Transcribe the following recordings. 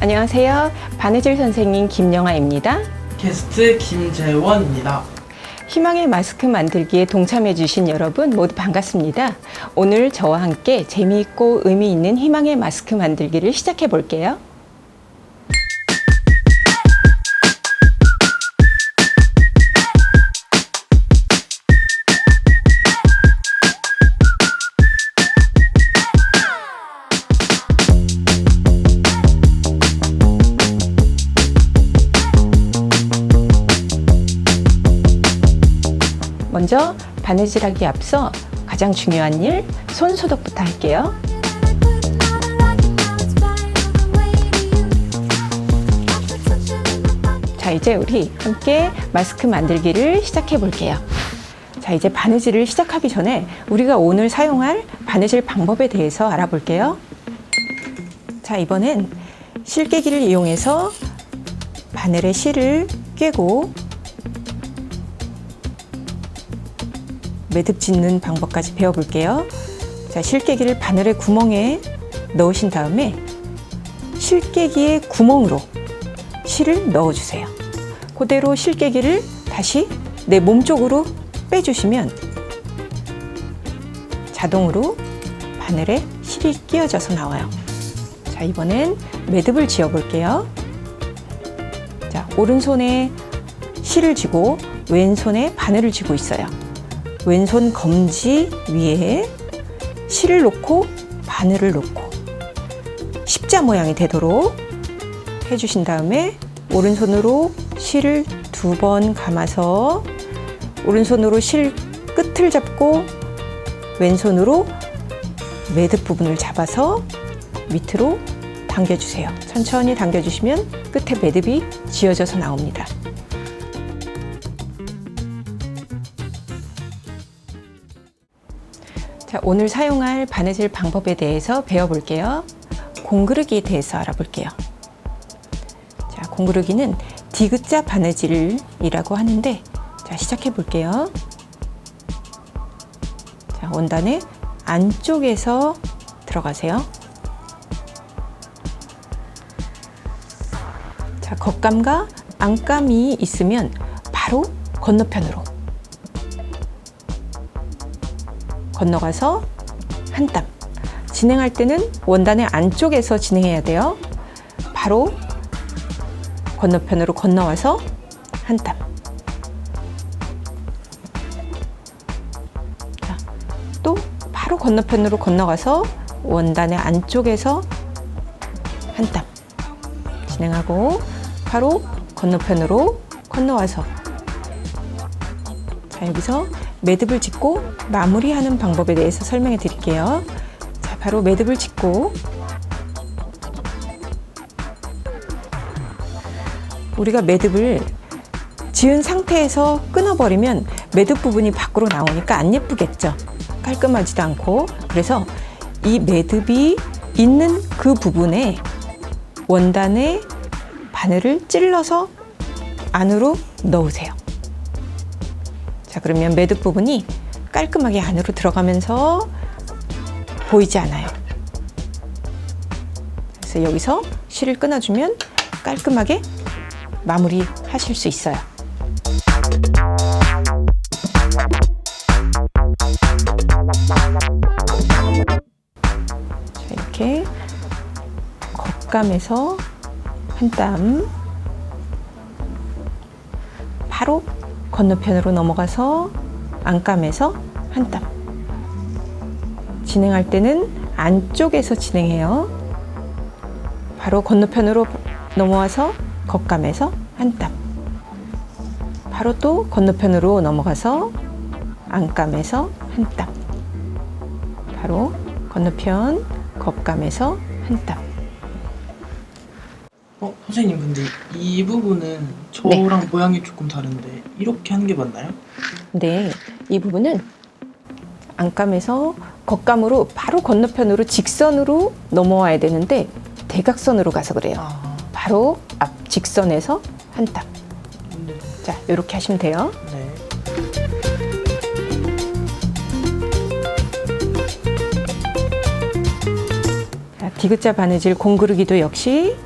안녕하세요. 바느질 선생님 김영아입니다. 게스트 김재원입니다. 희망의 마스크 만들기에 동참해 주신 여러분 모두 반갑습니다. 오늘 저와 함께 재미있고 의미 있는 희망의 마스크 만들기를 시작해 볼게요. 먼저 바느질하기 앞서 가장 중요한 일, 손 소독부터 할게요. 자, 이제 우리 함께 마스크 만들기를 시작해 볼게요. 자, 이제 바느질을 시작하기 전에 우리가 오늘 사용할 바느질 방법에 대해서 알아볼게요. 자, 이번엔 실깨기를 이용해서 바늘에 실을 꿰고 매듭 짓는 방법까지 배워볼게요. 자, 실깨기를 바늘의 구멍에 넣으신 다음에 실깨기의 구멍으로 실을 넣어주세요. 그대로 실깨기를 다시 내 몸쪽으로 빼주시면 자동으로 바늘에 실이 끼워져서 나와요. 자, 이번엔 매듭을 지어볼게요. 자, 오른손에 실을 쥐고 왼손에 바늘을 쥐고 있어요. 왼손 검지 위에 실을 놓고 바늘을 놓고 십자 모양이 되도록 해주신 다음에 오른손으로 실을 2번 감아서 오른손으로 실 끝을 잡고 왼손으로 매듭 부분을 잡아서 밑으로 당겨주세요. 천천히 당겨주시면 끝에 매듭이 지어져서 나옵니다. 자, 오늘 사용할 바느질 방법에 대해서 배워볼게요. 공그르기에 대해서 알아볼게요. 자, 공그르기는 디귿자 바느질이라고 하는데, 자, 시작해 볼게요. 자, 원단의 안쪽에서 들어가세요. 자, 겉감과 안감이 있으면 바로 건너편으로 건너가서 한 땀. 진행할 때는 원단의 안쪽에서 진행해야 돼요. 바로 건너편으로 건너와서 한 땀. 자, 또 바로 건너편으로 건너가서 원단의 안쪽에서 한 땀. 진행하고 바로 건너편으로 건너와서. 자, 여기서 매듭을 짓고 마무리하는 방법에 대해서 설명해 드릴게요. 자, 바로 매듭을 짓고 우리가 매듭을 지은 상태에서 끊어버리면 매듭 부분이 밖으로 나오니까 안 예쁘겠죠. 깔끔하지도 않고. 그래서 이 매듭이 있는 그 부분에 원단에 바늘을 찔러서 안으로 넣으세요. 자, 그러면 매듭 부분이 깔끔하게 안으로 들어가면서 보이지 않아요. 그래서 여기서 실을 끊어주면 깔끔하게 마무리 하실 수 있어요. 자, 이렇게 겉감에서 한 땀, 바로 건너편으로 넘어가서 안감에서 한 땀. 진행할 때는 안쪽에서 진행해요. 바로 건너편으로 넘어와서 겉감에서 한 땀. 바로 또 건너편으로 넘어가서 안감에서 한 땀. 바로 건너편 겉감에서 한 땀. 선생님, 근데 이 부분은 저랑 모양이 조금 다른데 이렇게 하는 게 맞나요? 네, 이 부분은 안감에서 겉감으로 바로 건너편으로 직선으로 넘어와야 되는데 대각선으로 가서 그래요. 바로 앞 직선에서 한 땀. 네. 자, 이렇게 하시면 돼요. 네. 자, 디귿자 바느질 공그르기도 역시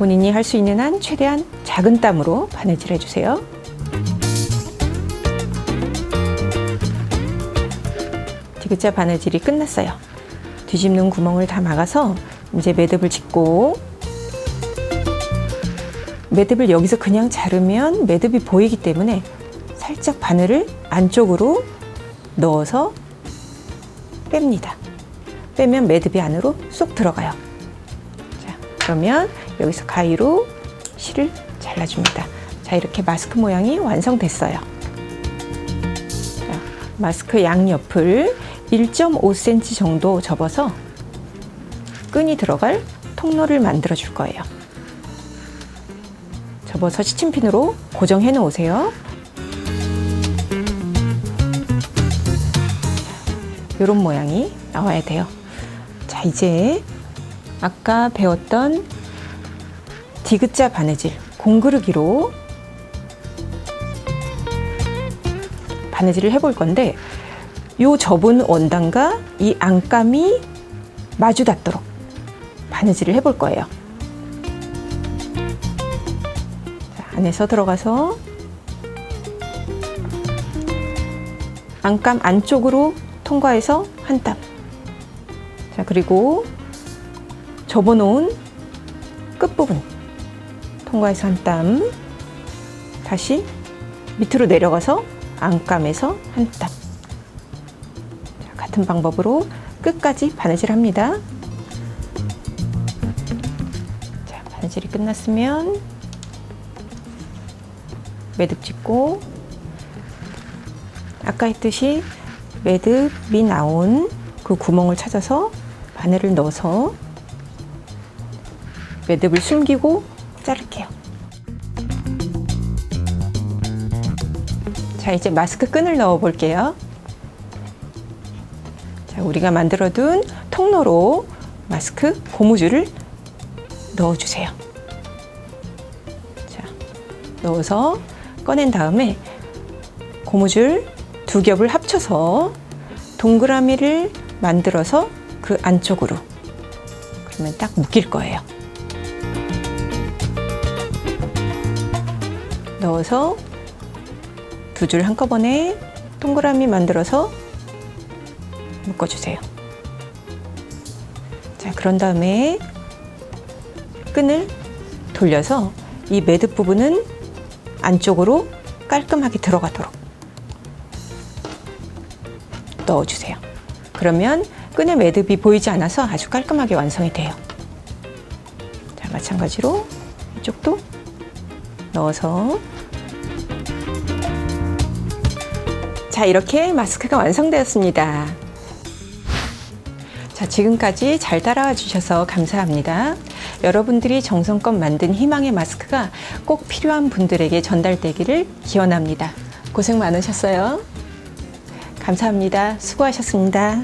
본인이 할 수 있는 한 최대한 작은 땀으로 바느질 해주세요. 디귿자 바느질이 끝났어요. 뒤집는 구멍을 다 막아서 이제 매듭을 짓고, 매듭을 여기서 그냥 자르면 매듭이 보이기 때문에 살짝 바늘을 안쪽으로 넣어서 뺍니다. 빼면 매듭이 안으로 쏙 들어가요. 자, 그러면 여기서 가위로 실을 잘라줍니다. 자, 이렇게 마스크 모양이 완성됐어요. 자, 마스크 양옆을 1.5cm 정도 접어서 끈이 들어갈 통로를 만들어 줄 거예요. 접어서 시침핀으로 고정해 놓으세요. 이런 모양이 나와야 돼요. 자, 이제 아까 배웠던 디귿자 바느질 공그르기로 바느질을 해볼 건데, 이 접은 원단과 이 안감이 마주 닿도록 바느질을 해볼 거예요. 자, 안에서 들어가서 안감 안쪽으로 통과해서 한 땀. 자, 그리고 접어놓은 끝부분 통과해서 한 땀. 다시 밑으로 내려가서 안감에서 한 땀. 자, 같은 방법으로 끝까지 바느질합니다. 자, 바느질이 끝났으면 매듭 짓고, 아까 했듯이 매듭이 나온 그 구멍을 찾아서 바늘을 넣어서 매듭을 숨기고 자를게요. 자, 이제 마스크 끈을 넣어 볼게요. 자, 우리가 만들어둔 통로로 마스크 고무줄을 넣어주세요. 자, 넣어서 꺼낸 다음에 고무줄 두 겹을 합쳐서 동그라미를 만들어서 그 안쪽으로, 그러면 딱 묶일 거예요. 넣어서 두 줄 한꺼번에 동그라미 만들어서 묶어주세요. 자, 그런 다음에 끈을 돌려서 이 매듭 부분은 안쪽으로 깔끔하게 들어가도록 넣어주세요. 그러면 끈의 매듭이 보이지 않아서 아주 깔끔하게 완성이 돼요. 자, 마찬가지로 이쪽도 넣어서, 자, 이렇게 마스크가 완성되었습니다. 자, 지금까지 잘 따라와 주셔서 감사합니다. 여러분들이 정성껏 만든 희망의 마스크가 꼭 필요한 분들에게 전달되기를 기원합니다. 고생 많으셨어요. 감사합니다. 수고하셨습니다.